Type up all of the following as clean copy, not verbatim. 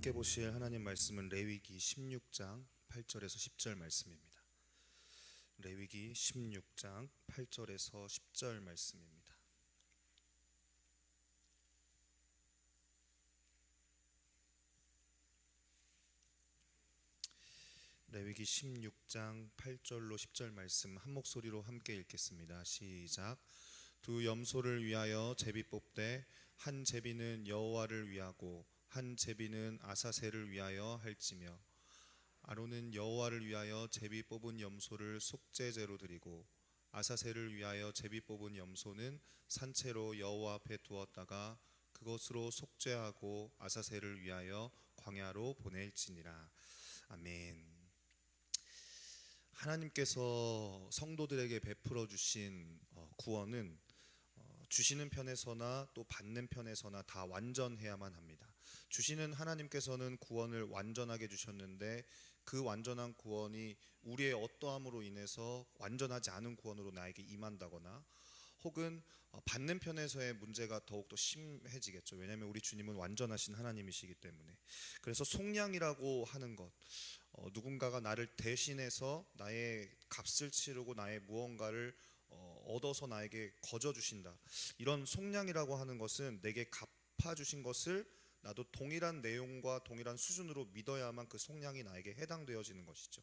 함께 보실 하나님 말씀은 레위기 16장 8절에서 10절 말씀입니다. 레위기 16장 8절에서 10절 말씀입니다. 레위기 16장 8절로 10절 말씀 한 목소리로 함께 읽겠습니다. 시작. 두 염소를 위하여 제비 뽑되 한 제비는 여호와를 위하고 한 제비는 아사셀을 위하여 할지며 아론은 여호와를 위하여 제비 뽑은 염소를 속죄제로 드리고 아사셀을 위하여 제비 뽑은 염소는 산채로 여호와 앞에 두었다가 그것으로 속죄하고 아사셀을 위하여 광야로 보낼지니라. 아멘. 하나님께서 성도들에게 베풀어 주신 구원은 주시는 편에서나 또 받는 편에서나 다 완전해야만 합니다. 주시는 하나님께서는 구원을 완전하게 주셨는데 그 완전한 구원이 우리의 어떠함으로 인해서 완전하지 않은 구원으로 나에게 임한다거나 혹은 받는 편에서의 문제가 더욱더 심해지겠죠. 왜냐하면 우리 주님은 완전하신 하나님이시기 때문에. 그래서 속량이라고 하는 것, 누군가가 나를 대신해서 나의 값을 치르고 나의 무언가를 얻어서 나에게 거저 주신다. 이런 속량이라고 하는 것은 내게 갚아주신 것을 나도 동일한 내용과 동일한 수준으로 믿어야만 그 속량이 나에게 해당되어지는 것이죠.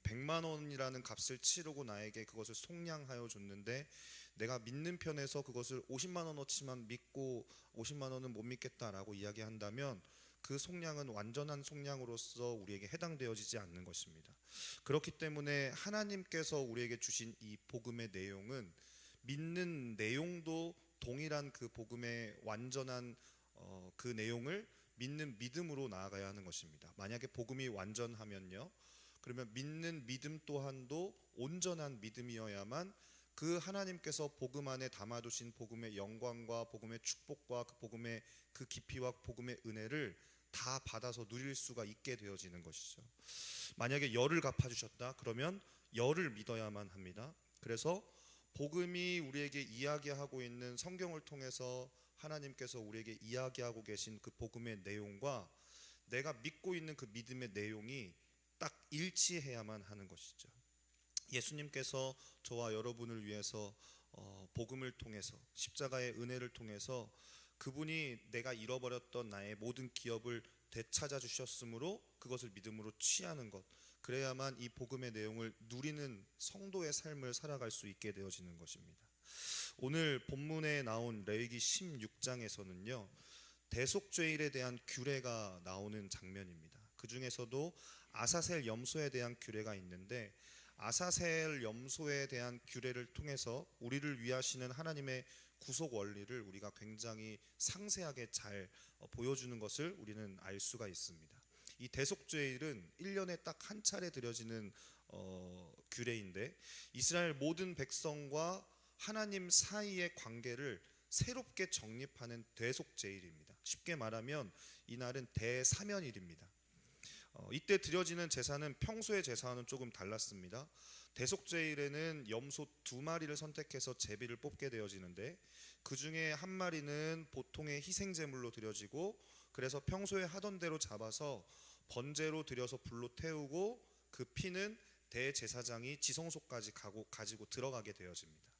100만 원이라는 값을 치르고 나에게 그것을 속량하여 줬는데 내가 믿는 편에서 그것을 50만 원어치만 믿고 50만 원은 못 믿겠다라고 이야기한다면 그 속량은 완전한 속량으로서 우리에게 해당되어지지 않는 것입니다. 그렇기 때문에 하나님께서 우리에게 주신 이 복음의 내용은 믿는 내용도 동일한 그 복음의 완전한 그 내용을 믿는 믿음으로 나아가야 하는 것입니다. 만약에 복음이 완전하면요, 그러면 믿는 믿음 또한도 온전한 믿음이어야만 그 하나님께서 복음 안에 담아두신 복음의 영광과 복음의 축복과 그 복음의 그 깊이와 복음의 은혜를 다 받아서 누릴 수가 있게 되어지는 것이죠. 만약에 열을 갚아주셨다 그러면 열을 믿어야만 합니다. 그래서 복음이 우리에게 이야기하고 있는 성경을 통해서 하나님께서 우리에게 이야기하고 계신 그 복음의 내용과 내가 믿고 있는 그 믿음의 내용이 딱 일치해야만 하는 것이죠. 예수님께서 저와 여러분을 위해서 복음을 통해서 십자가의 은혜를 통해서 그분이 내가 잃어버렸던 나의 모든 기업을 되찾아 주셨으므로 그것을 믿음으로 취하는 것, 그래야만 이 복음의 내용을 누리는 성도의 삶을 살아갈 수 있게 되어지는 것입니다. 오늘 본문에 나온 레위기 16장에서는요 대속죄일에 대한 규례가 나오는 장면입니다. 그 중에서도 아사셀 염소에 대한 규례가 있는데 아사셀 염소에 대한 규례를 통해서 우리를 위하시는 하나님의 구속 원리를 우리가 굉장히 상세하게 잘 보여주는 것을 우리는 알 수가 있습니다. 이 대속죄일은 1년에 딱 한 차례 드려지는 규례인데 이스라엘 모든 백성과 하나님 사이의 관계를 새롭게 정립하는 대속죄일입니다. 쉽게 말하면 이날은 대사면일입니다. 이때 드려지는 제사는 평소의 제사와는 조금 달랐습니다. 대속죄일에는 염소 2마리를 선택해서 제비를 뽑게 되어지는데 그 중에 한 마리는 보통의 희생제물로 드려지고 그래서 평소에 하던 대로 잡아서 번제로 드려서 불로 태우고 그 피는 대제사장이 지성소까지 가지고 들어가게 되어집니다.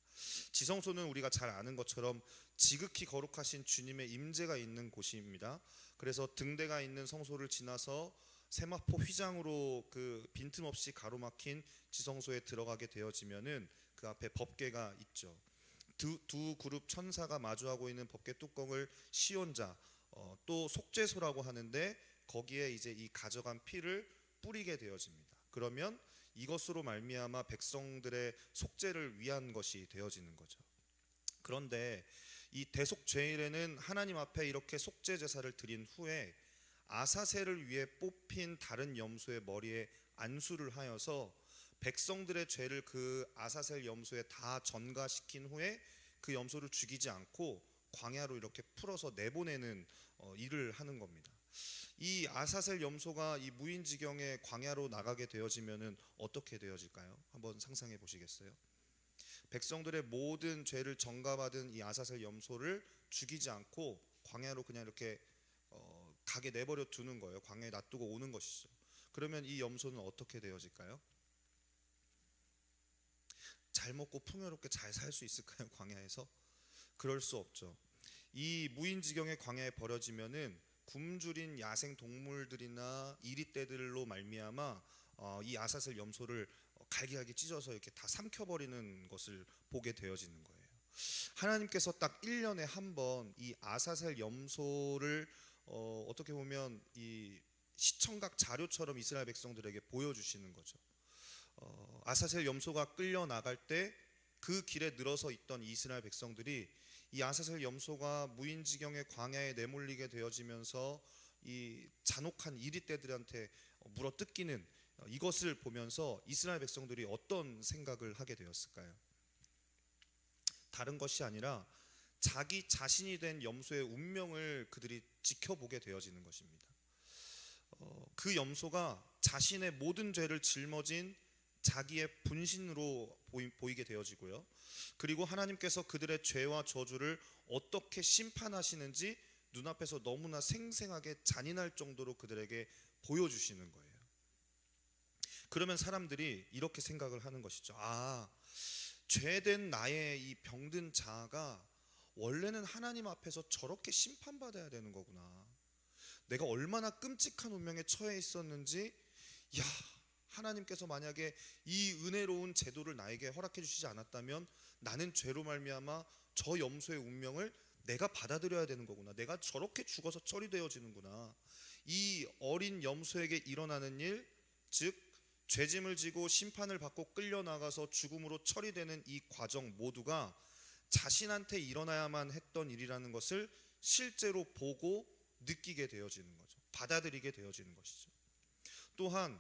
지성소는 우리가 잘 아는 것처럼 지극히 거룩하신 주님의 임재가 있는 곳입니다. 그래서 등대가 있는 성소를 지나서 세마포 휘장으로 그 빈틈없이 가로막힌 지성소에 들어가게 되어지면은 그 앞에 법궤가 있죠. 두 그룹 천사가 마주하고 있는 법궤 뚜껑을 씌운 자, 또 속죄소라고 하는데 거기에 이제 이 가져간 피를 뿌리게 되어집니다. 그러면 이것으로 말미암아 백성들의 속죄를 위한 것이 되어지는 거죠. 그런데 이 대속죄일에는 하나님 앞에 이렇게 속죄 제사를 드린 후에 아사셀을 위해 뽑힌 다른 염소의 머리에 안수를 하여서 백성들의 죄를 그 아사셀 염소에 다 전가시킨 후에 그 염소를 죽이지 않고 광야로 이렇게 풀어서 내보내는 일을 하는 겁니다. 이 아사셀 염소가 이 무인지경에 광야로 나가게 되어지면은 어떻게 되어질까요? 한번 상상해 보시겠어요? 백성들의 모든 죄를 전가받은 이 아사셀 염소를 죽이지 않고 광야로 그냥 이렇게 가게 내버려 두는 거예요. 광야에 놔두고 오는 것이죠. 그러면 이 염소는 어떻게 되어질까요? 잘 먹고 풍요롭게 잘 살 수 있을까요? 광야에서? 그럴 수 없죠. 이 무인지경의 광야에 버려지면은 굶주린 야생 동물들이나 이리떼들로 말미암아 이 아사셀 염소를 갈기갈기 찢어서 이렇게 다 삼켜버리는 것을 보게 되어지는 거예요. 하나님께서 딱 1년에 한 번 이 아사셀 염소를 어떻게 보면 이 시청각 자료처럼 이스라엘 백성들에게 보여주시는 거죠. 아사셀 염소가 끌려 나갈 때 그 길에 늘어서 있던 이스라엘 백성들이 이 아사셀 염소가 무인지경의 광야에 내몰리게 되어지면서 이 잔혹한 이리떼들한테 물어 뜯기는 이것을 보면서 이스라엘 백성들이 어떤 생각을 하게 되었을까요? 다른 것이 아니라 자기 자신이 된 염소의 운명을 그들이 지켜보게 되어지는 것입니다. 그 염소가 자신의 모든 죄를 짊어진 자기의 분신으로 보이게 되어지고요. 그리고 하나님께서 그들의 죄와 저주를 어떻게 심판하시는지 눈앞에서 너무나 생생하게 잔인할 정도로 그들에게 보여주시는 거예요. 그러면 사람들이 이렇게 생각을 하는 것이죠. 죄된 나의 이 병든 자아가 원래는 하나님 앞에서 저렇게 심판받아야 되는 거구나. 내가 얼마나 끔찍한 운명에 처해 있었는지, 하나님께서 만약에 이 은혜로운 제도를 나에게 허락해 주시지 않았다면 나는 죄로 말미암아 저 염소의 운명을 내가 받아들여야 되는 거구나. 내가 저렇게 죽어서 처리되어지는구나. 이 어린 염소에게 일어나는 일, 즉 죄짐을 지고 심판을 받고 끌려나가서 죽음으로 처리되는 이 과정 모두가 자신한테 일어나야만 했던 일이라는 것을 실제로 보고 느끼게 되어지는 거죠. 받아들이게 되어지는 것이죠. 또한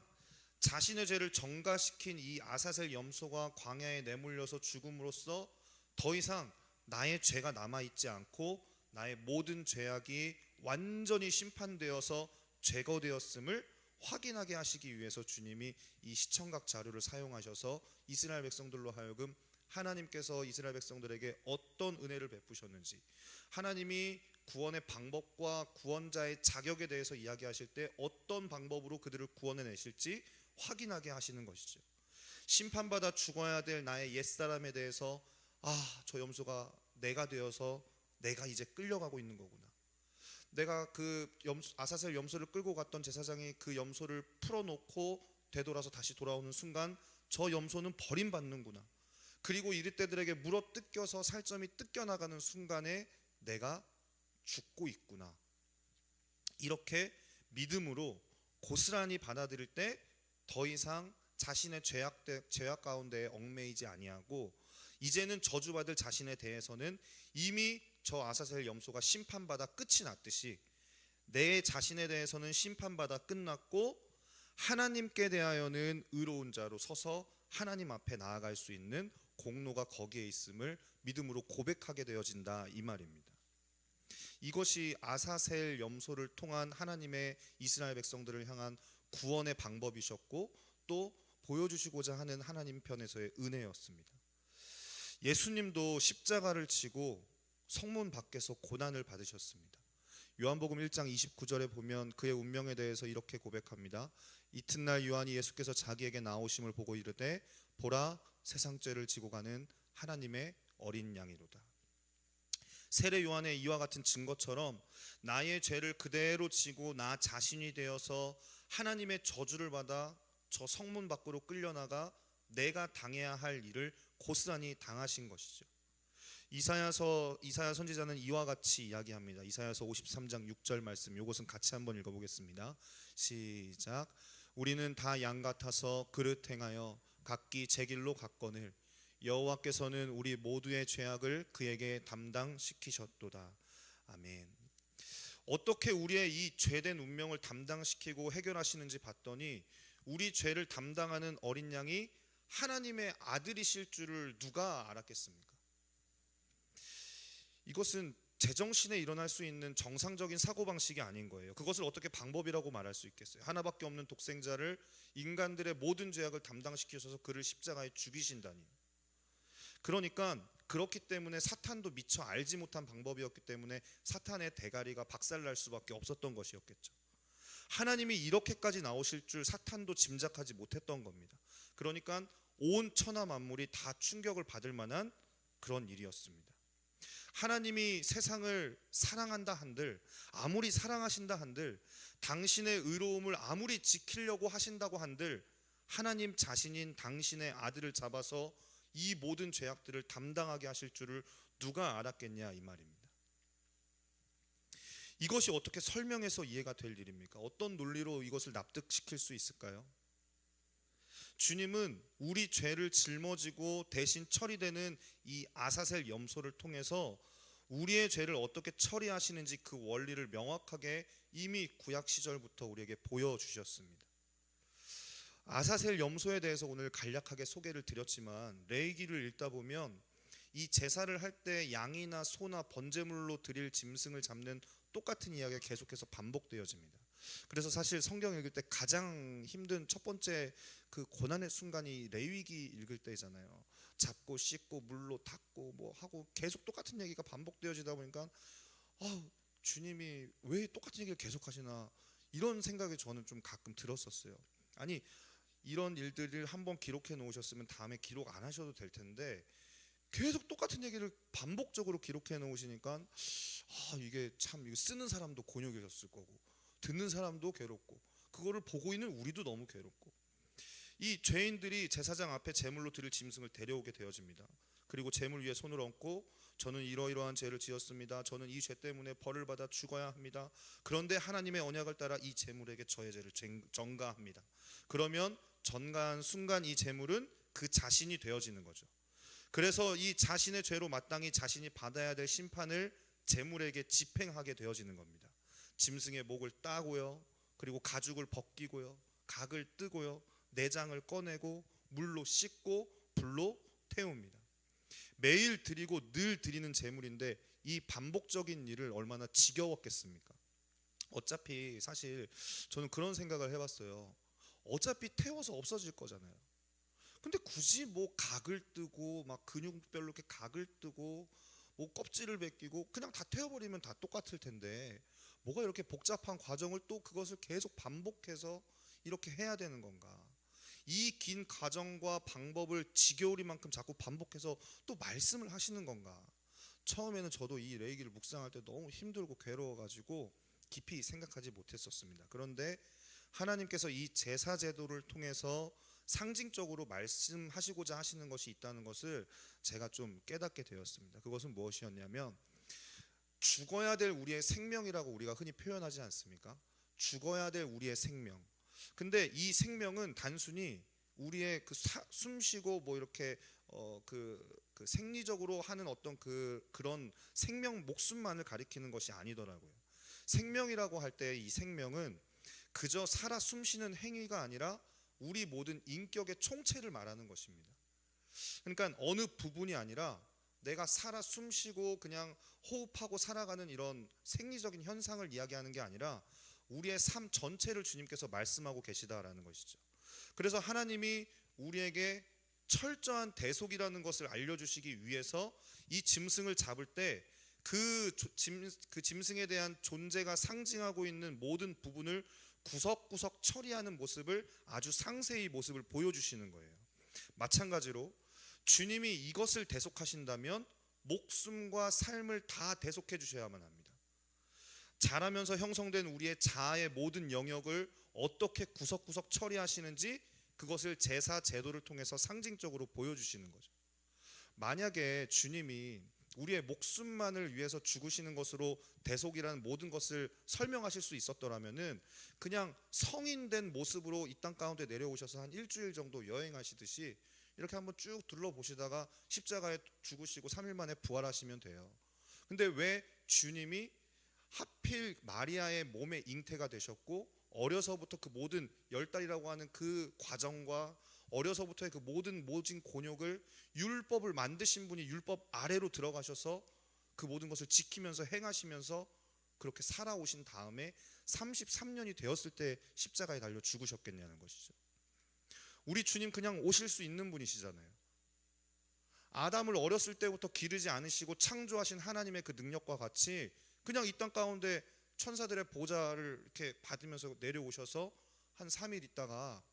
자신의 죄를 전가시킨 이 아사셀 염소가 광야에 내몰려서 죽음으로써 더 이상 나의 죄가 남아있지 않고 나의 모든 죄악이 완전히 심판되어서 제거되었음을 확인하게 하시기 위해서 주님이 이 시청각 자료를 사용하셔서 이스라엘 백성들로 하여금 하나님께서 이스라엘 백성들에게 어떤 은혜를 베푸셨는지, 하나님이 구원의 방법과 구원자의 자격에 대해서 이야기하실 때 어떤 방법으로 그들을 구원해내실지 확인하게 하시는 것이죠. 심판받아 죽어야 될 나의 옛사람에 대해서 저 염소가 내가 되어서 내가 이제 끌려가고 있는 거구나. 내가 그 아사셀 염소를 끌고 갔던 제사장이 그 염소를 풀어놓고 되돌아서 다시 돌아오는 순간 저 염소는 버림받는구나. 그리고 이리떼들에게 물어 뜯겨서 살점이 뜯겨나가는 순간에 내가 죽고 있구나. 이렇게 믿음으로 고스란히 받아들일 때 더 이상 자신의 죄악 가운데 얽매이지 아니하고 이제는 저주받을 자신에 대해서는 이미 저 아사셀 염소가 심판받아 끝이 났듯이 내 자신에 대해서는 심판받아 끝났고 하나님께 대하여는 의로운 자로 서서 하나님 앞에 나아갈 수 있는 공로가 거기에 있음을 믿음으로 고백하게 되어진다, 이 말입니다. 이것이 아사셀 염소를 통한 하나님의 이스라엘 백성들을 향한 구원의 방법이셨고 또 보여주시고자 하는 하나님 편에서의 은혜였습니다. 예수님도 십자가를 지고 성문 밖에서 고난을 받으셨습니다. 요한복음 1장 29절에 보면 그의 운명에 대해서 이렇게 고백합니다. 이튿날 요한이 예수께서 자기에게 나오심을 보고 이르되 보라, 세상 죄를 지고 가는 하나님의 어린 양이로다. 세례 요한의 이와 같은 증거처럼 나의 죄를 그대로 지고 나 자신이 되어서 하나님의 저주를 받아 저 성문 밖으로 끌려나가 내가 당해야 할 일을 고스란히 당하신 것이죠. 이사야 선지자는 이와 같이 이야기합니다. 이사야서 53장 6절 말씀, 이것은 같이 한번 읽어보겠습니다. 시작. 우리는 다 양 같아서 그릇 행하여 각기 제 길로 갔거늘 여호와께서는 우리 모두의 죄악을 그에게 담당시키셨도다. 아멘. 어떻게 우리의 이 죄된 운명을 담당시키고 해결하시는지 봤더니 우리 죄를 담당하는 어린 양이 하나님의 아들이실 줄을 누가 알았겠습니까? 이것은 제정신에 일어날 수 있는 정상적인 사고방식이 아닌 거예요. 그것을 어떻게 방법이라고 말할 수 있겠어요? 하나밖에 없는 독생자를 인간들의 모든 죄악을 담당시키셔서 그를 십자가에 죽이신다니. 그러니까 그렇기 때문에 사탄도 미처 알지 못한 방법이었기 때문에 사탄의 대가리가 박살날 수밖에 없었던 것이었겠죠. 하나님이 이렇게까지 나오실 줄 사탄도 짐작하지 못했던 겁니다. 그러니까 온 천하 만물이 다 충격을 받을 만한 그런 일이었습니다. 하나님이 세상을 사랑한다 한들, 아무리 사랑하신다 한들, 당신의 의로움을 아무리 지키려고 하신다고 한들 하나님 자신인 당신의 아들을 잡아서 이 모든 죄악들을 담당하게 하실 줄을 누가 알았겠냐 이 말입니다. 이것이 어떻게 설명해서 이해가 될 일입니까? 어떤 논리로 이것을 납득시킬 수 있을까요? 주님은 우리 죄를 짊어지고 대신 처리되는 이 아사셀 염소를 통해서 우리의 죄를 어떻게 처리하시는지 그 원리를 명확하게 이미 구약 시절부터 우리에게 보여주셨습니다. 아사셀 염소에 대해서 오늘 간략하게 소개를 드렸지만 레위기를 읽다 보면 이 제사를 할 때 양이나 소나 번제물로 드릴 짐승을 잡는 똑같은 이야기가 계속해서 반복되어집니다. 그래서 사실 성경 읽을 때 가장 힘든 첫 번째 그 고난의 순간이 레위기 읽을 때잖아요. 잡고 씻고 물로 닦고 뭐 하고 계속 똑같은 얘기가 반복되어지다 보니까 주님이 왜 똑같은 얘기를 계속 하시나 이런 생각이 저는 좀 가끔 들었었어요. 아니 이런 일들을 한번 기록해 놓으셨으면 다음에 기록 안 하셔도 될 텐데 계속 똑같은 얘기를 반복적으로 기록해 놓으시니까 이게 참 이거 쓰는 사람도 곤욕이셨을 거고 듣는 사람도 괴롭고 그거를 보고 있는 우리도 너무 괴롭고 이 죄인들이 제사장 앞에 제물로 드릴 짐승을 데려오게 되어집니다. 그리고 제물 위에 손을 얹고 저는 이러이러한 죄를 지었습니다. 저는 이 죄 때문에 벌을 받아 죽어야 합니다. 그런데 하나님의 언약을 따라 이 제물에게 저의 죄를 전가합니다. 그러면 전가한 순간 이 제물은 그 자신이 되어지는 거죠. 그래서 이 자신의 죄로 마땅히 자신이 받아야 될 심판을 제물에게 집행하게 되어지는 겁니다. 짐승의 목을 따고요. 그리고 가죽을 벗기고요. 각을 뜨고요. 내장을 꺼내고 물로 씻고 불로 태웁니다. 매일 드리고 늘 드리는 제물인데 이 반복적인 일을 얼마나 지겨웠겠습니까? 어차피 사실 저는 그런 생각을 해봤어요. 어차피 태워서 없어질 거잖아요. 근데 굳이 뭐 각을 뜨고 막 근육별로 이렇게 각을 뜨고 뭐 껍질을 벗기고 그냥 다 태워버리면 다 똑같을 텐데 뭐가 이렇게 복잡한 과정을 또 그것을 계속 반복해서 이렇게 해야 되는 건가? 이 긴 과정과 방법을 지겨우리만큼 자꾸 반복해서 또 말씀을 하시는 건가? 처음에는 저도 이 레위기를 묵상할 때 너무 힘들고 괴로워가지고 깊이 생각하지 못했었습니다. 그런데 하나님께서 이 제사 제도를 통해서 상징적으로 말씀하시고자 하시는 것이 있다는 것을 제가 좀 깨닫게 되었습니다. 그것은 무엇이었냐면 죽어야 될 우리의 생명이라고 우리가 흔히 표현하지 않습니까? 죽어야 될 우리의 생명. 근데 이 생명은 단순히 우리의 그 숨쉬고 뭐 이렇게 그 생리적으로 하는 어떤 그런 생명 목숨만을 가리키는 것이 아니더라고요. 생명이라고 할 때 이 생명은 그저 살아 숨쉬는 행위가 아니라 우리 모든 인격의 총체를 말하는 것입니다. 그러니까 어느 부분이 아니라 내가 살아 숨쉬고 그냥 호흡하고 살아가는 이런 생리적인 현상을 이야기하는 게 아니라 우리의 삶 전체를 주님께서 말씀하고 계시다라는 것이죠. 그래서 하나님이 우리에게 철저한 대속이라는 것을 알려주시기 위해서 이 짐승을 잡을 때 그 짐승에 대한 존재가 상징하고 있는 모든 부분을 구석구석 처리하는 모습을 아주 상세히 모습을 보여주시는 거예요. 마찬가지로 주님이 이것을 대속하신다면 목숨과 삶을 다 대속해 주셔야만 합니다. 자라면서 형성된 우리의 자아의 모든 영역을 어떻게 구석구석 처리하시는지 그것을 제사 제도를 통해서 상징적으로 보여주시는 거죠. 만약에 주님이 우리의 목숨만을 위해서 죽으시는 것으로 대속이라는 모든 것을 설명하실 수 있었더라면은 그냥 성인된 모습으로 이 땅 가운데 내려오셔서 한 일주일 정도 여행하시듯이 이렇게 한번 쭉 둘러보시다가 십자가에 죽으시고 3일 만에 부활하시면 돼요. 근데 왜 주님이 하필 마리아의 몸에 잉태가 되셨고 어려서부터 그 모든 10달이라고 하는 그 과정과 어려서부터의 그 모든 곤욕을 율법을 만드신 분이 율법 아래로 들어가셔서 그 모든 것을 지키면서 행하시면서 그렇게 살아오신 다음에 33년이 되었을 때 십자가에 달려 죽으셨겠냐는 것이죠. 우리 주님 그냥 오실 수 있는 분이시잖아요. 아담을 어렸을 때부터 기르지 않으시고 창조하신 하나님의 그 능력과 같이 그냥 이 땅 가운데 천사들의 보좌를 이렇게 받으면서 내려오셔서 한 3일 있다가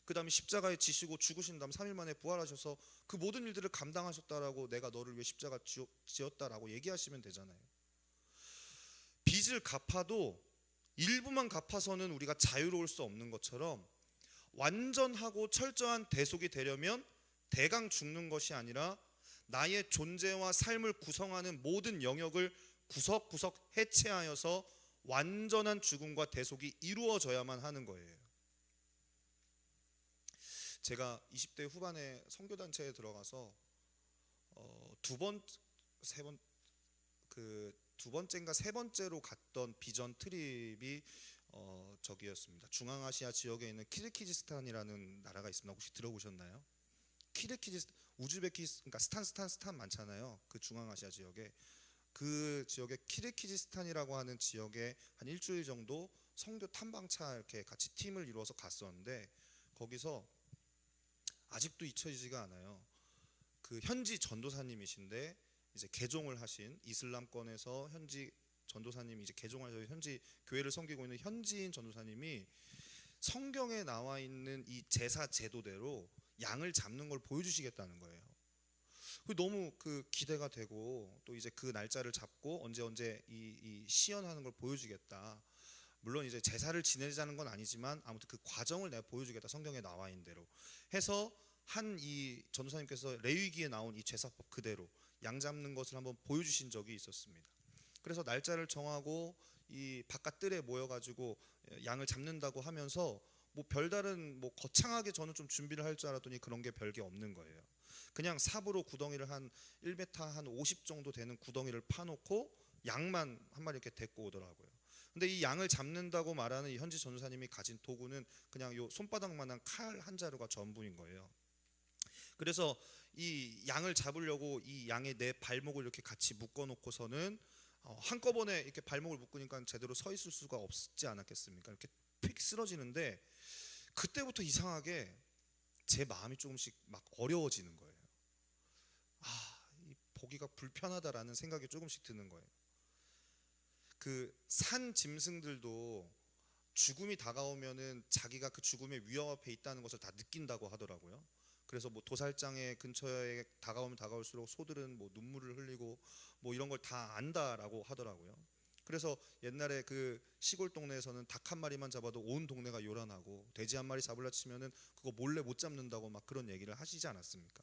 그 다음에 십자가에 지시고 죽으신 다음 3일 만에 부활하셔서 그 모든 일들을 감당하셨다라고 내가 너를 위해 십자가 지었다라고 얘기하시면 되잖아요. 빚을 갚아도 일부만 갚아서는 우리가 자유로울 수 없는 것처럼 완전하고 철저한 대속이 되려면 대강 죽는 것이 아니라 나의 존재와 삶을 구성하는 모든 영역을 구석구석 해체하여서 완전한 죽음과 대속이 이루어져야만 하는 거예요. 제가 20대 후반에 선교단체에 들어가서 두 번째인가 세 번째로 갔던 비전 트립이 저기였습니다. 중앙아시아 지역에 있는 키르기즈스탄이라는 나라가 있습니다. 혹시 들어보셨나요? 우즈베키스탄, 그러니까 스탄 많잖아요. 그 중앙아시아 지역에 그 지역에 키르기즈스탄이라고 하는 지역에 한 일주일 정도 선교 탐방차 이렇게 같이 팀을 이루어서 갔었는데 거기서 아직도 잊혀지지가 않아요. 그 현지 전도사님이신데 이제 개종을 하신 이슬람권에서 현지 전도사님이 이제 개종하셔서 현지 교회를 섬기고 있는 현지인 전도사님이 성경에 나와 있는 이 제사 제도대로 양을 잡는 걸 보여주시겠다는 거예요. 너무 그 기대가 되고 또 이제 그 날짜를 잡고 언제 이 시연하는 걸 보여주겠다. 물론 이제 제사를 지내자는 건 아니지만 아무튼 그 과정을 내가 보여주겠다. 성경에 나와 있는 대로 해서 한 이 전도사님께서 레위기에 나온 이 제사법 그대로 양 잡는 것을 한번 보여주신 적이 있었습니다. 그래서 날짜를 정하고 이 바깥 뜰에 모여가지고 양을 잡는다고 하면서 뭐 별다른 뭐 거창하게 저는 좀 준비를 할 줄 알았더니 그런 게 별게 없는 거예요. 그냥 삽으로 구덩이를 한 1m 한 50 정도 되는 구덩이를 파놓고 양만 한 마리 이렇게 데리고 오더라고요. 근데 이 양을 잡는다고 말하는 이 현지 전도사님이 가진 도구는 그냥 요 손바닥만한 칼 한 자루가 전부인 거예요. 그래서 이 양을 잡으려고 이 양의 네 발목을 이렇게 같이 묶어놓고서는 한꺼번에 이렇게 발목을 묶으니까 제대로 서 있을 수가 없지 않았겠습니까? 이렇게 픽 쓰러지는데 그때부터 이상하게 제 마음이 조금씩 막 어려워지는 거예요. 이 보기가 불편하다라는 생각이 조금씩 드는 거예요. 그 산 짐승들도 죽음이 다가오면은 자기가 그 죽음의 위험 앞에 있다는 것을 다 느낀다고 하더라고요. 그래서 뭐 도살장의 근처에 다가오면 다가올수록 소들은 뭐 눈물을 흘리고 뭐 이런 걸 다 안다라고 하더라고요. 그래서 옛날에 그 시골 동네에서는 닭 한 마리만 잡아도 온 동네가 요란하고 돼지 한 마리 잡으려 치면은 그거 몰래 못 잡는다고 막 그런 얘기를 하시지 않았습니까?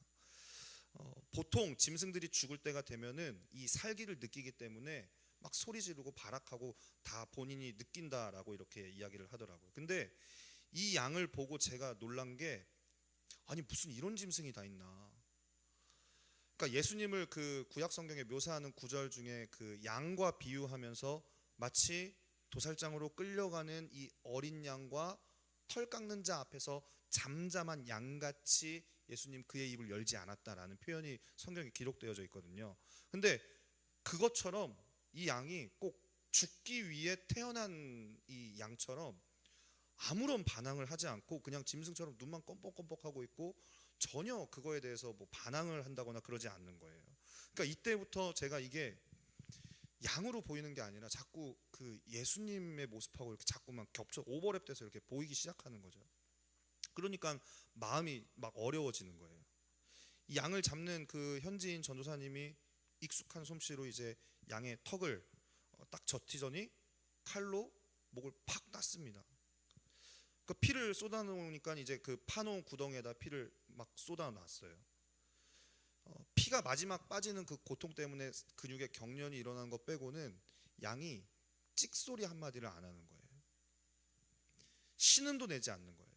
보통 짐승들이 죽을 때가 되면은 이 살기를 느끼기 때문에 막 소리 지르고 발악하고 다 본인이 느낀다라고 이렇게 이야기를 하더라고요. 근데 이 양을 보고 제가 놀란 게 아니 무슨 이런 짐승이 다 있나. 그러니까 예수님을 그 구약 성경에 묘사하는 구절 중에 그 양과 비유하면서 마치 도살장으로 끌려가는 이 어린 양과 털 깎는 자 앞에서 잠잠한 양같이 예수님 그의 입을 열지 않았다라는 표현이 성경에 기록되어져 있거든요. 근데 그것처럼 이 양이 꼭 죽기 위해 태어난 이 양처럼 아무런 반항을 하지 않고 그냥 짐승처럼 눈만 껌뻑껌뻑하고 있고 전혀 그거에 대해서 뭐 반항을 한다거나 그러지 않는 거예요. 그러니까 이때부터 제가 이게 양으로 보이는 게 아니라 자꾸 그 예수님의 모습하고 이렇게 자꾸만 겹쳐 오버랩돼서 이렇게 보이기 시작하는 거죠. 그러니까 마음이 막 어려워지는 거예요. 이 양을 잡는 그 현지인 전도사님이 익숙한 솜씨로 이제 양의 턱을 딱 젖히더니 칼로 목을 팍 땄습니다. 그 피를 쏟아놓으니까 이제 그 파놓은 구덩이에다 피를 막 쏟아놨어요. 피가 마지막 빠지는 그 고통 때문에 근육에 경련이 일어나는 것 빼고는 양이 찍소리 한마디를 안 하는 거예요. 신음도 내지 않는 거예요.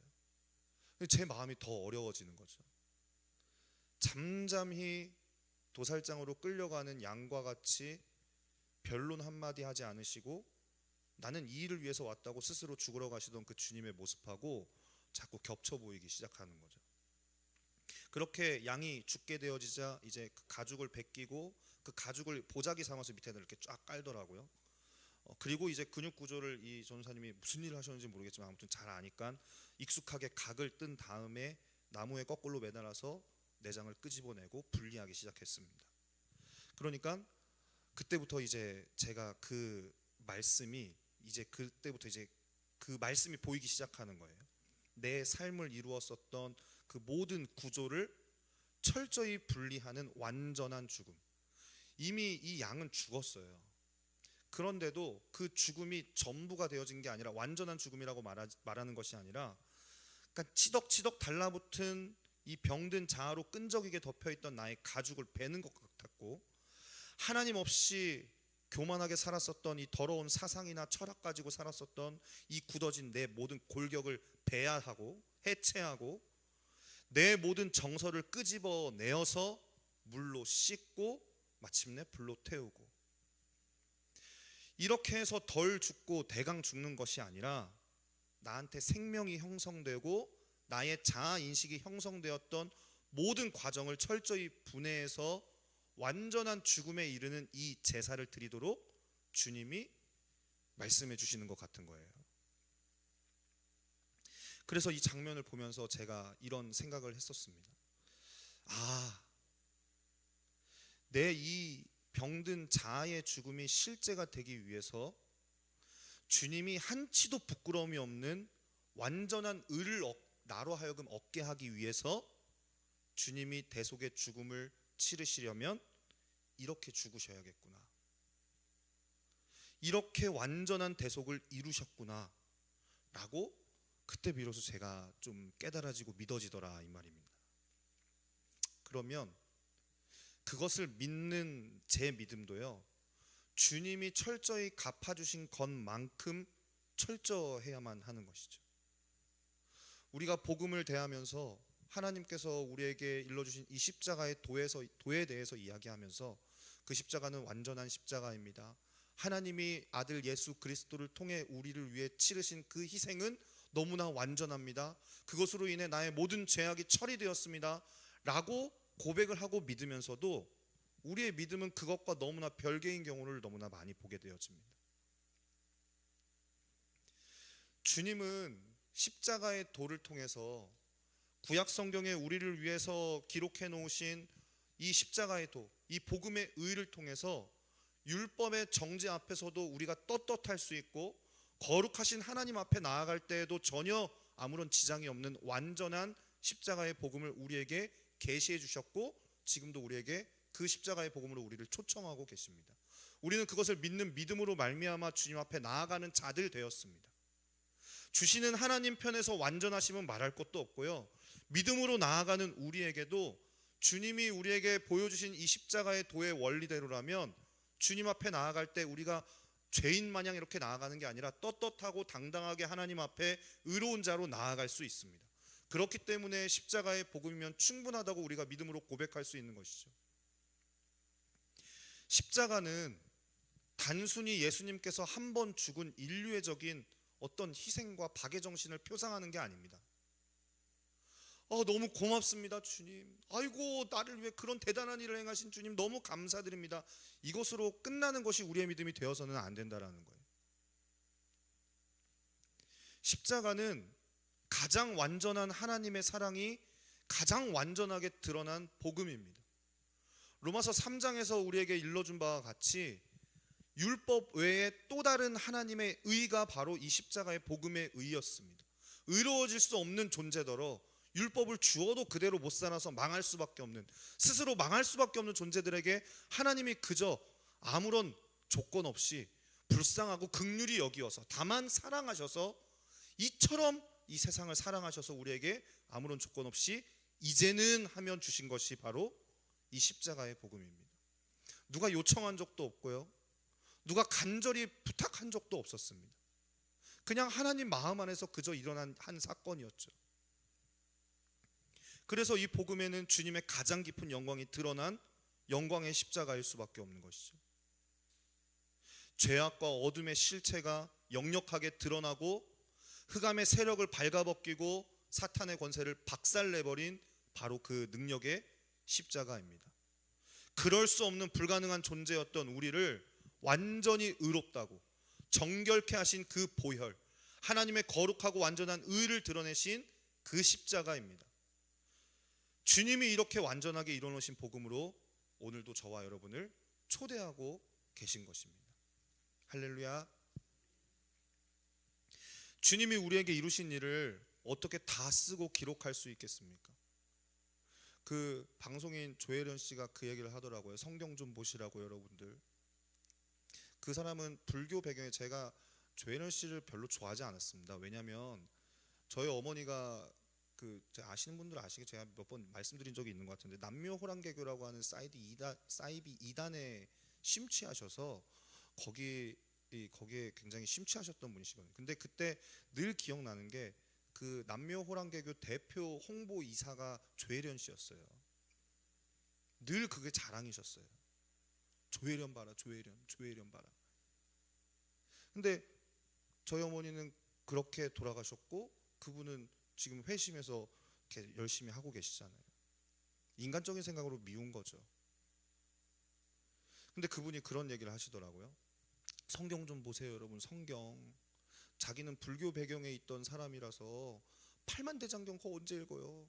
제 마음이 더 어려워지는 거죠. 잠잠히 도살장으로 끌려가는 양과 같이 변론 한마디 하지 않으시고 나는 이 일을 위해서 왔다고 스스로 죽으러 가시던 그 주님의 모습하고 자꾸 겹쳐 보이기 시작하는 거죠. 그렇게 양이 죽게 되어지자 이제 그 가죽을 벗기고 그 가죽을 보자기 삼아서 밑에다 이렇게 쫙 깔더라고요. 그리고 이제 근육 구조를 이 전사님이 무슨 일을 하셨는지 모르겠지만 아무튼 잘 아니까 익숙하게 각을 뜬 다음에 나무에 거꾸로 매달아서 내장을 끄집어내고 분리하기 시작했습니다. 그러니까 그때부터 이제 제가 그 말씀이 그 말씀이 보이기 시작하는 거예요. 내 삶을 이루었었던 그 모든 구조를 철저히 분리하는 완전한 죽음. 이미 이 양은 죽었어요. 그런데도 그 죽음이 전부가 되어진 게 아니라, 완전한 죽음이라고 말하는 것이 아니라, 그러니까 치덕치덕 달라붙은 이 병든 자아로 끈적이게 덮여있던 나의 가죽을 베는 것 같았고, 하나님 없이 교만하게 살았었던 이 더러운 사상이나 철학 가지고 살았었던 이 굳어진 내 모든 골격을 베야 하고 해체하고, 내 모든 정서를 끄집어내어서 물로 씻고 마침내 불로 태우고, 이렇게 해서 덜 죽고 대강 죽는 것이 아니라 나한테 생명이 형성되고 나의 자아인식이 형성되었던 모든 과정을 철저히 분해해서 완전한 죽음에 이르는 이 제사를 드리도록 주님이 말씀해 주시는 것 같은 거예요. 그래서 이 장면을 보면서 제가 이런 생각을 했었습니다. 내 이 병든 자아의 죽음이 실제가 되기 위해서 주님이 한치도 부끄러움이 없는 완전한 의를 나로 하여금 얻게 하기 위해서 주님이 대속의 죽음을 치르시려면 이렇게 죽으셔야겠구나, 이렇게 완전한 대속을 이루셨구나 라고 그때 비로소 제가 좀 깨달아지고 믿어지더라, 이 말입니다. 그러면 그것을 믿는 제 믿음도요, 주님이 철저히 갚아주신 것만큼 철저해야만 하는 것이죠. 우리가 복음을 대하면서 하나님께서 우리에게 일러주신 이 십자가의 도에 대해서 이야기하면서, 그 십자가는 완전한 십자가입니다. 하나님이 아들 예수 그리스도를 통해 우리를 위해 치르신 그 희생은 너무나 완전합니다. 그것으로 인해 나의 모든 죄악이 처리되었습니다 라고 고백을 하고 믿으면서도 우리의 믿음은 그것과 너무나 별개인 경우를 너무나 많이 보게 되어집니다. 주님은 십자가의 도를 통해서 구약 성경에 우리를 위해서 기록해 놓으신 이 십자가의 도, 이 복음의 의를 통해서 율법의 정죄 앞에서도 우리가 떳떳할 수 있고, 거룩하신 하나님 앞에 나아갈 때에도 전혀 아무런 지장이 없는 완전한 십자가의 복음을 우리에게 계시해 주셨고, 지금도 우리에게 그 십자가의 복음으로 우리를 초청하고 계십니다. 우리는 그것을 믿는 믿음으로 말미암아 주님 앞에 나아가는 자들 되었습니다. 주시는 하나님 편에서 완전하심은 말할 것도 없고요, 믿음으로 나아가는 우리에게도 주님이 우리에게 보여주신 이 십자가의 도의 원리대로라면 주님 앞에 나아갈 때 우리가 죄인 마냥 이렇게 나아가는 게 아니라 떳떳하고 당당하게 하나님 앞에 의로운 자로 나아갈 수 있습니다. 그렇기 때문에 십자가의 복음이면 충분하다고 우리가 믿음으로 고백할 수 있는 것이죠. 십자가는 단순히 예수님께서 한 번 죽은 인류애적인 어떤 희생과 박애 정신을 표상하는 게 아닙니다. 너무 고맙습니다 주님, 아이고 나를 위해 그런 대단한 일을 행하신 주님 너무 감사드립니다, 이것으로 끝나는 것이 우리의 믿음이 되어서는 안 된다라는 거예요. 십자가는 가장 완전한 하나님의 사랑이 가장 완전하게 드러난 복음입니다. 로마서 3장에서 우리에게 일러준 바와 같이 율법 외에 또 다른 하나님의 의가 바로 이 십자가의 복음의 의였습니다. 의로워질 수 없는 존재더러 율법을 주어도 그대로 못 살아서 망할 수밖에 없는, 스스로 망할 수밖에 없는 존재들에게 하나님이 그저 아무런 조건 없이 불쌍하고 긍휼히 여기어서 다만 사랑하셔서, 이처럼 이 세상을 사랑하셔서 우리에게 아무런 조건 없이 이제는 하면 주신 것이 바로 이 십자가의 복음입니다. 누가 요청한 적도 없고요, 누가 간절히 부탁한 적도 없었습니다. 그냥 하나님 마음 안에서 그저 일어난 한 사건이었죠. 그래서 이 복음에는 주님의 가장 깊은 영광이 드러난 영광의 십자가일 수밖에 없는 것이죠. 죄악과 어둠의 실체가 역력하게 드러나고 흑암의 세력을 발가벗기고 사탄의 권세를 박살내버린 바로 그 능력의 십자가입니다. 그럴 수 없는 불가능한 존재였던 우리를 완전히 의롭다고 정결케 하신 그 보혈, 하나님의 거룩하고 완전한 의를 드러내신 그 십자가입니다. 주님이 이렇게 완전하게 이뤄놓으신 복음으로 오늘도 저와 여러분을 초대하고 계신 것입니다. 할렐루야. 주님이 우리에게 이루신 일을 어떻게 다 쓰고 기록할 수 있겠습니까? 그 방송인 조혜련 씨가 그 얘기를 하더라고요. 성경 좀 보시라고 여러분들. 그 사람은 불교 배경에, 제가 조혜련 씨를 별로 좋아하지 않았습니다. 왜냐하면 저희 어머니가 아시는 분들 아시게 제가 몇 번 말씀드린 적이 있는 것 같은데, 남묘호랑개교라고 하는 사이비 이단에 심취하셔서 거기에 굉장히 심취하셨던 분이시거든요. 근데 그때 늘 기억나는 게 그 남묘호랑개교 대표 홍보 이사가 조혜련 씨였어요. 늘 그게 자랑이셨어요. 조혜련 봐라, 조혜련 봐라. 근데 저희 어머니는 그렇게 돌아가셨고, 그분은 지금 회심해서 이렇게 열심히 하고 계시잖아요. 인간적인 생각으로 미운 거죠. 근데 그분이 그런 얘기를 하시더라고요. 성경 좀 보세요 여러분. 성경. 자기는 불교 배경에 있던 사람이라서 팔만대장경 그거 언제 읽어요?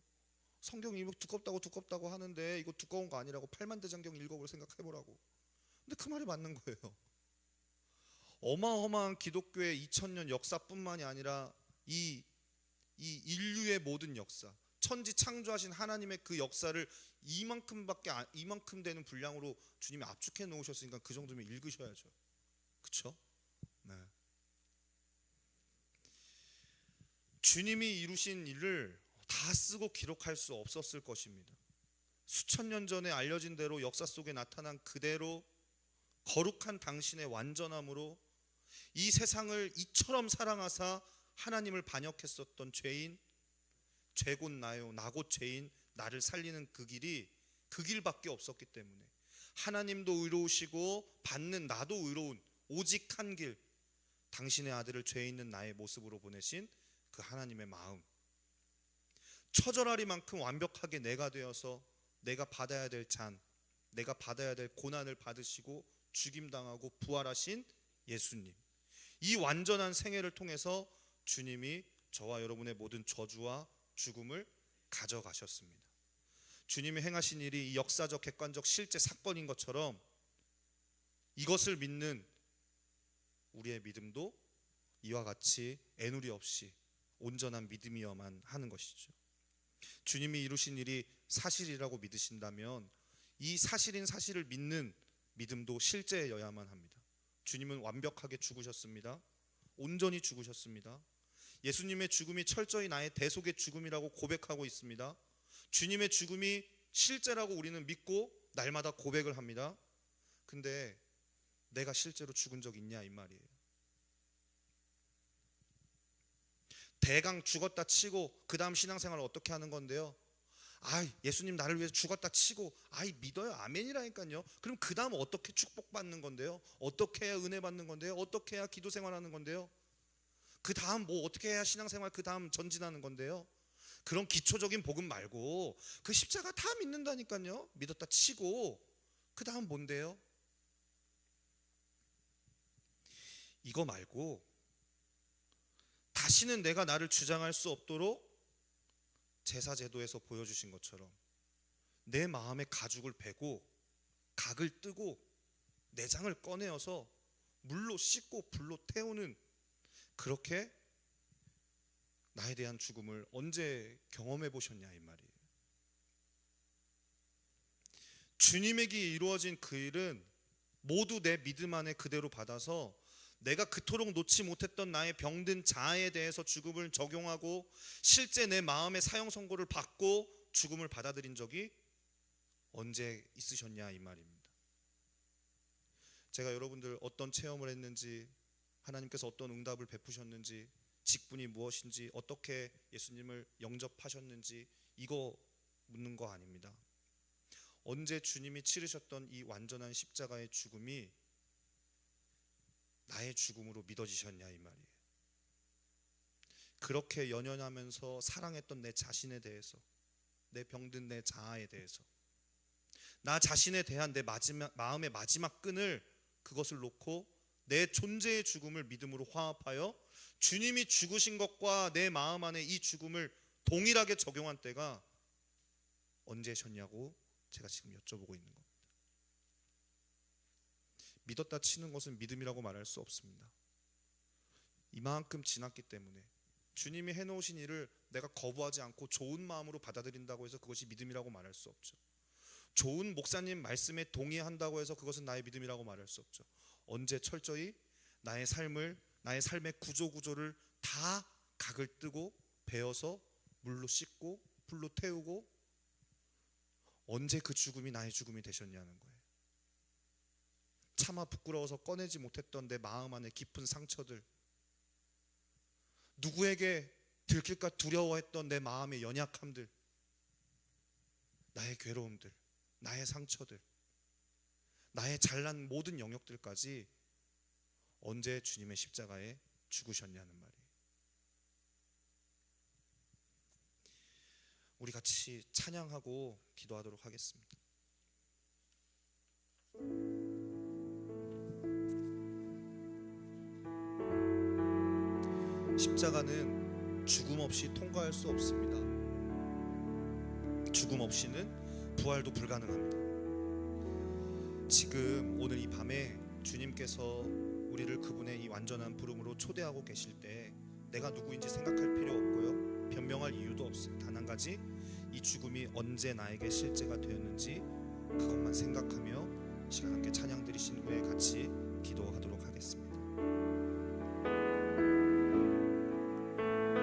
성경이 두껍다고 하는데 이거 두꺼운 거 아니라고 팔만대장경 읽어볼 생각해보라고. 근데 그 말이 맞는 거예요. 어마어마한 기독교의 2000년 역사뿐만이 아니라 이 인류의 모든 역사, 천지 창조하신 하나님의 그 역사를 이만큼 되는 분량으로 주님이 압축해 놓으셨으니까 그 정도면 읽으셔야죠. 그렇죠? 네. 주님이 이루신 일을 다 쓰고 기록할 수 없었을 것입니다. 수천 년 전에 알려진 대로 역사 속에 나타난 그대로 거룩한 당신의 완전함으로 이 세상을 이처럼 사랑하사 하나님을 반역했었던 죄인, 죄곧 나요, 나곧 죄인 나를 살리는 그 길밖에 없었기 때문에 하나님도 의로우시고 받는 나도 의로운 오직 한 길, 당신의 아들을 죄 있는 나의 모습으로 보내신 그 하나님의 마음, 처절하리만큼 완벽하게 내가 되어서 내가 받아야 될 잔, 내가 받아야 될 고난을 받으시고 죽임당하고 부활하신 예수님, 이 완전한 생애를 통해서 주님이 저와 여러분의 모든 저주와 죽음을 가져가셨습니다. 주님이 행하신 일이 이 역사적 객관적 실제 사건인 것처럼 이것을 믿는 우리의 믿음도 이와 같이 애누리 없이 온전한 믿음이어야만 하는 것이죠. 주님이 이루신 일이 사실이라고 믿으신다면 이 사실인 사실을 믿는 믿음도 실제여야만 합니다. 주님은 완벽하게 죽으셨습니다. 온전히 죽으셨습니다. 예수님의 죽음이 철저히 나의 대속의 죽음이라고 고백하고 있습니다. 주님의 죽음이 실제라고 우리는 믿고 날마다 고백을 합니다. 근데 내가 실제로 죽은 적 있냐 이 말이에요. 대강 죽었다 치고 그 다음 신앙생활을 어떻게 하는 건데요? 예수님 나를 위해서 죽었다 치고 믿어요, 아멘이라니까요. 그럼 그 다음 어떻게 축복받는 건데요? 어떻게 해야 은혜 받는 건데요? 어떻게 해야 기도 생활하는 건데요? 그 다음 뭐 어떻게 해야 신앙생활 그 다음 전진하는 건데요? 그런 기초적인 복음 말고 그 십자가 다 믿는다니까요. 믿었다 치고 그 다음 뭔데요? 이거 말고 다시는 내가 나를 주장할 수 없도록 제사제도에서 보여주신 것처럼 내 마음의 가죽을 베고 각을 뜨고 내장을 꺼내어서 물로 씻고 불로 태우는, 그렇게 나에 대한 죽음을 언제 경험해 보셨냐 이 말이에요. 주님에게 이루어진 그 일은 모두 내 믿음 안에 그대로 받아서 내가 그토록 놓지 못했던 나의 병든 자아에 대해서 죽음을 적용하고 실제 내 마음의 사형 선고를 받고 죽음을 받아들인 적이 언제 있으셨냐 이 말입니다. 제가 여러분들 어떤 체험을 했는지, 하나님께서 어떤 응답을 베푸셨는지, 직분이 무엇인지, 어떻게 예수님을 영접하셨는지 이거 묻는 거 아닙니다. 언제 주님이 치르셨던 이 완전한 십자가의 죽음이 나의 죽음으로 믿어지셨냐 이 말이에요. 그렇게 연연하면서 사랑했던 내 자신에 대해서, 내 병든 내 자아에 대해서, 나 자신에 대한 내 마음의 마지막 끈을, 그것을 놓고 내 존재의 죽음을 믿음으로 화합하여 주님이 죽으신 것과 내 마음 안에 이 죽음을 동일하게 적용한 때가 언제 셨냐고 제가 지금 여쭤보고 있는 겁니다. 믿었다 치는 것은 믿음이라고 말할 수 없습니다. 이만큼 지났기 때문에 주님이 해놓으신 일을 내가 거부하지 않고 좋은 마음으로 받아들인다고 해서 그것이 믿음이라고 말할 수 없죠. 좋은 목사님 말씀에 동의한다고 해서 그것은 나의 믿음이라고 말할 수 없죠. 언제 철저히 나의 삶의 구조를 다 각을 뜨고 베어서 물로 씻고 불로 태우고 언제 그 죽음이 나의 죽음이 되셨냐는 거예요. 차마 부끄러워서 꺼내지 못했던 내 마음 안에 깊은 상처들, 누구에게 들킬까 두려워했던 내 마음의 연약함들, 나의 괴로움들, 나의 상처들, 나의 잘난 모든 영역들까지 언제 주님의 십자가에 죽으셨냐는 말이에요. 우리 같이 찬양하고 기도하도록 하겠습니다. 십자가는 죽음 없이 통과할 수 없습니다. 죽음 없이는 부활도 불가능합니다. 지금 오늘 이 밤에 주님께서 우리를 그분의 이 완전한 부름으로 초대하고 계실 때 내가 누구인지 생각할 필요 없고요, 변명할 이유도 없습니다. 단 한 가지, 이 죽음이 언제 나에게 실제가 되었는지 그것만 생각하며 시간 함께 찬양 드리신 후에 같이 기도하도록 하겠습니다.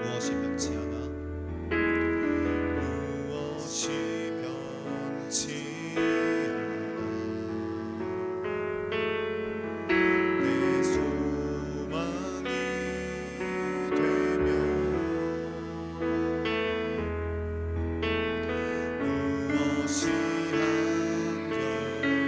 무엇이 변치 않아, 무엇이 변치 않아, 내 소망이 되며 무엇이 한결 같아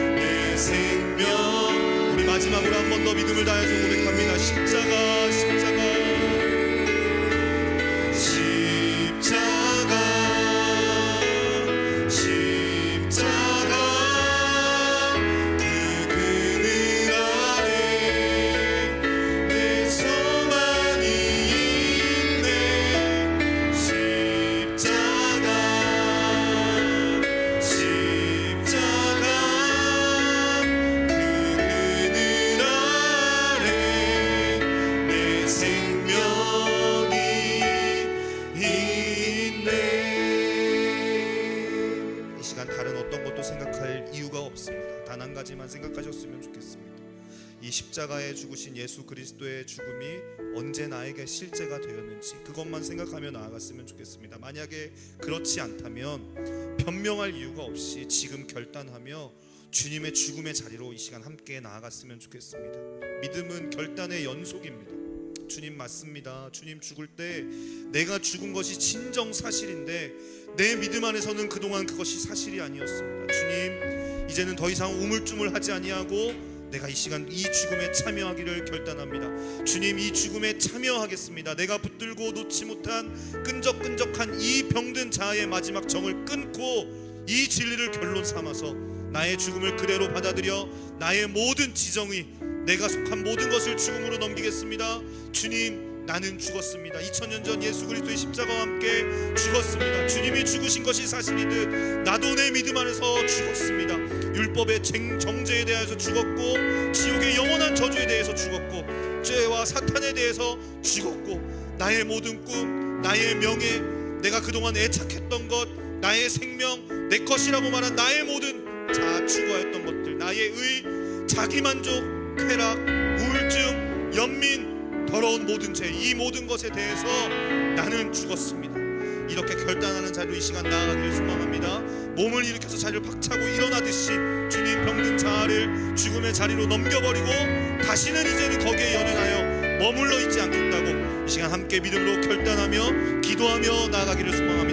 내 삶을 마지막으로 한 번 더 믿음을 다해서 고백합니다. 십자가, 십자가, 십자가, 십자가, 그 그늘 아래 내 소망이 있네. 십자가, 십자가, 생명이 있네. 이 시간 다른 어떤 것도 생각할 이유가 없습니다. 단 한 가지만 생각하셨으면 좋겠습니다. 이 십자가에 죽으신 예수 그리스도의 죽음이 언제 나에게 실제가 되었는지 그것만 생각하며 나아갔으면 좋겠습니다. 만약에 그렇지 않다면 변명할 이유가 없이 지금 결단하며 주님의 죽음의 자리로 이 시간 함께 나아갔으면 좋겠습니다. 믿음은 결단의 연속입니다. 주님 맞습니다. 주님 죽을 때 내가 죽은 것이 진정 사실인데 내 믿음 안에서는 그동안 그것이 사실이 아니었습니다. 주님, 이제는 더 이상 우물쭈물하지 아니하고 내가 이 시간 이 죽음에 참여하기를 결단합니다. 주님, 이 죽음에 참여하겠습니다. 내가 붙들고 놓지 못한 끈적끈적한 이 병든 자아의 마지막 정을 끊고 이 진리를 결론 삼아서 나의 죽음을 그대로 받아들여 나의 모든 지정의, 내가 속한 모든 것을 죽음으로 넘기겠습니다. 주님, 나는 죽었습니다. 2000년 전 예수 그리스도의 십자가와 함께 죽었습니다. 주님이 죽으신 것이 사실이듯 나도 내 믿음 안에서 죽었습니다. 율법의 정죄에 대해서 죽었고, 지옥의 영원한 저주에 대해서 죽었고, 죄와 사탄에 대해서 죽었고, 나의 모든 꿈, 나의 명예, 내가 그동안 애착했던 것, 나의 생명, 내 것이라고 말한 나의 모든 추구하였던 것들, 나의 의, 자기만족, 쾌락, 우울증, 연민, 더러운 모든 죄, 이 모든 것에 대해서 나는 죽었습니다. 이렇게 결단하는 자리로 이 시간 나아가기를 소망합니다. 몸을 일으켜서 자리를 박차고 일어나듯이 주님, 병든 자아를 죽음의 자리로 넘겨버리고 다시는 이제는 거기에 연연하여 머물러 있지 않겠다고 이 시간 함께 믿음으로 결단하며 기도하며 나아가기를 소망합니다.